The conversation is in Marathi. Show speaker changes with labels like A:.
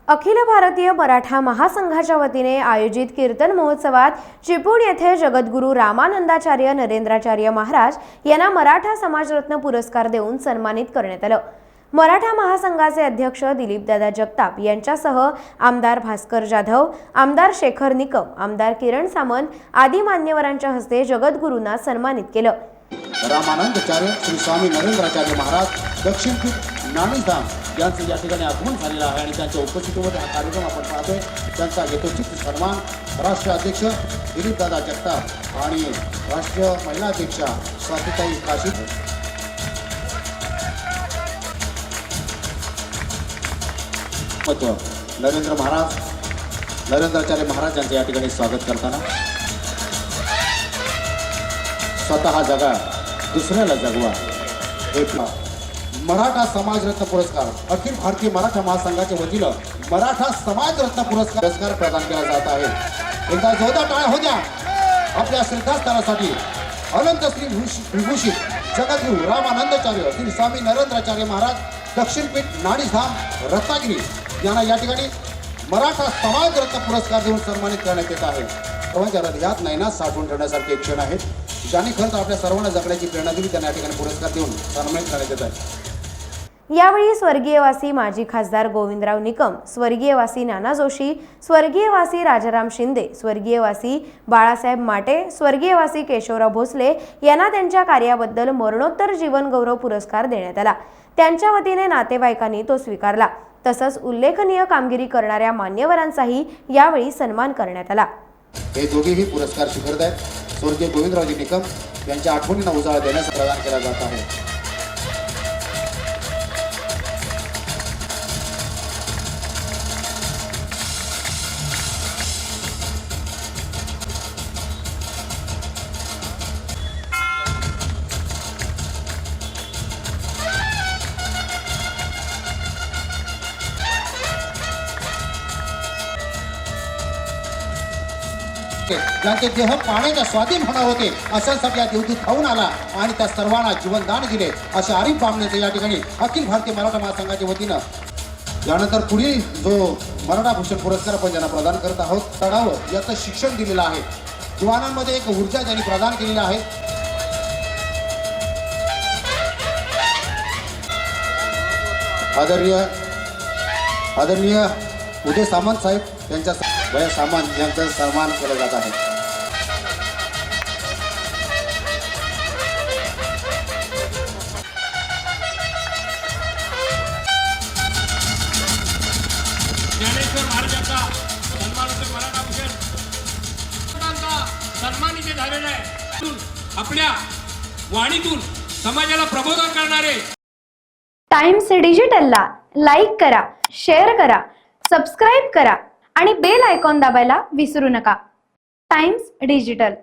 A: अखिल भारतीय मराठा महासंघाच्या वतीने आयोजित कीर्तन महोत्सवात चिपळूण येथे जगद्गुरू रामानंदाचार्य नरेंद्राचार्य महाराज यांना मराठा समाजरत्न पुरस्कार देऊन सन्मानित करण्यात आलं। मराठा महासंघाचे अध्यक्ष दिलीपदादा जगताप यांच्यासह आमदार भास्कर जाधव, आमदार शेखर निकम, आमदार किरण सामंत आदी मान्यवरांच्या हस्ते जगद्गुरूंना सन्मानित केलं।
B: रामानंदाचार्य श्री स्वामी नरेंद्राचार्य महाराज दक्षिण नाणीधाम यांचं या ठिकाणी आगमन झालेलं आहे आणि त्यांच्या उपस्थितीमध्ये हा कार्यक्रम आपण पाहतोय। त्यांचा यथोचित सन्मान राष्ट्रीय अध्यक्ष दिलीपदादा जगताप आणि राष्ट्रीय महिला अध्यक्षा स्वातीताई काशी नरेंद्राचार्य महाराज यांचे या ठिकाणी स्वागत करताना स्वतः जगा दुसऱ्याला जगवा हे मराठा समाजरत्न पुरस्कार अखिल भारतीय मराठा महासंघाच्या वतीनं मराठा समाजरत्न पुरस्कार प्रदान केला जात आहे। एकदा जोरदार टाळ्या होत्या आपल्या श्रद्धास्थानासाठी अनंत श्री विभूषित जगद्गुरू रामानंदाचार्य श्री स्वामी नरेंद्राचार्य महाराज दक्षिणपीठ नाणीधाम रत्नागिरी यांना या ठिकाणी मराठा समाजरत्न पुरस्कार देऊन सन्मानित करण्यात येत आहे। सर्वांच्या हृदयात नयनात साठवून ठेवण्यासारखे एक क्षण आहेत, ज्यांनी खरंच आपल्या सर्वांना जगण्याची प्रेरणा दिली, त्यांना या ठिकाणी पुरस्कार देऊन सन्मानित करण्यात येत आहे।
A: यावेळी स्वर्गीयवासी माजी खासदार गोविंदराव निकम, स्वर्गीयवासी नाना जोशी, स्वर्गीयवासी राजाराम शिंदे, स्वर्गीयवासी बाळासाहेब माटे, स्वर्गीयवासी केशवराव भोसले यांना त्यांच्या कार्याबद्दल मरणोत्तर जीवन गौरव पुरस्कार देण्यात आला। त्यांच्या वतीने नातेवाईकांनी तो स्वीकारला। तसंच उल्लेखनीय कामगिरी करणाऱ्या मान्यवरांचाही यावेळी सन्मान करण्यात आला।
B: हे दोघेही पुरस्कार स्वीकारत आहेत। स्वर्गीय गोविंदरावजी निकम यांच्या आठवणींना उजाळा देण्यास प्रदान केला जात आहे। ज्यांचे देह पाण्याच्या स्वाधीन होणार होते अशांसाठी देवदूत खाऊन आला आणि त्या सर्वांना जीवनदान दिले अशा आरिफ बामणेचे या ठिकाणी अखिल भारतीय मराठा महासंघाच्या वतीनं यानंतर पुढील जो मराठा भूषण पुरस्कार आपण ज्यांना प्रदान करत आहोत चढावं याचं शिक्षण दिलेलं आहे। जवानांमध्ये एक ऊर्जा त्यांनी प्रदान केलेली आहे। आदरणीय उदय सामंत साहेब यांच्या वय सामंत यांचा सन्मान केला जात आहे।
C: ज्ञानेश्वर महाराजांचा सन्मानार्थ मराठा भूषण सन्मानित झालेला आहे। आपल्या वाणीतून समाजाला प्रबोधन करणारे
A: टाइम्स डिजिटलला लाईक करा, शेअर करा, सबस्क्राईब करा आणि बेल आयकॉन दाबायला विसरू नका। Times digital.